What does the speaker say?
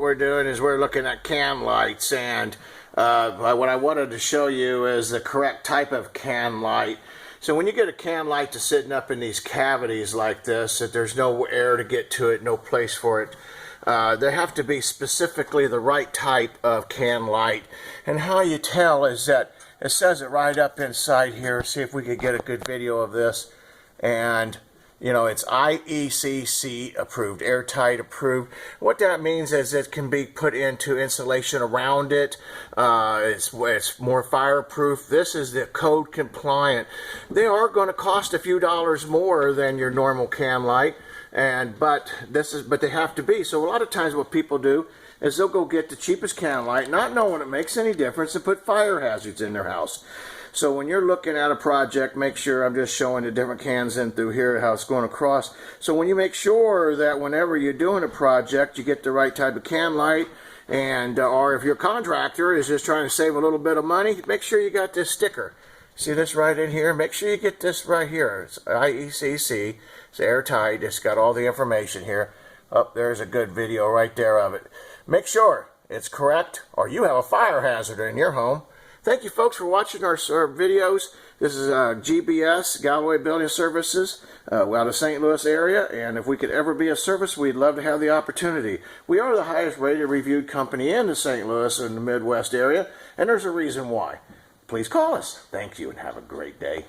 we're doing is we're looking at can lights, and what I wanted to show you is the correct type of can light. So when you get a can light to sitting up in these cavities like this, that there's no air to get to it, no place for it, there have to be specifically the right type of can light. And how you tell is that it says it right up inside here. See if we could get a good video of this. And you know, it's IECC approved, Air Tight Approved. What that means is it can be put into insulation around it. It's more fireproof. This is the code compliant. They are going to cost a few dollars more than your normal can light, but they have to be. So a lot of times what people do is they'll go get the cheapest can light, not knowing it makes any difference, and put fire hazards in their house. So when you're looking at a project, make sure, I'm just showing the different cans in through here, how it's going across. So when you make sure that whenever you're doing a project, you get the right type of can light, and or if your contractor is just trying to save a little bit of money, make sure you got this sticker. See this right in here? Make sure you get this right here. It's IECC, it's airtight, it's got all the information here. Oh, there's a good video right there of it. Make sure it's correct, or you have a fire hazard in your home. Thank you folks for watching our videos. This is GBS, Galloway Building Services, out of St. Louis area, and if we could ever be a service, we'd love to have the opportunity. We are the highest rated reviewed company in the St. Louis and the Midwest area, and there's a reason why. Please call us. Thank you and have a great day.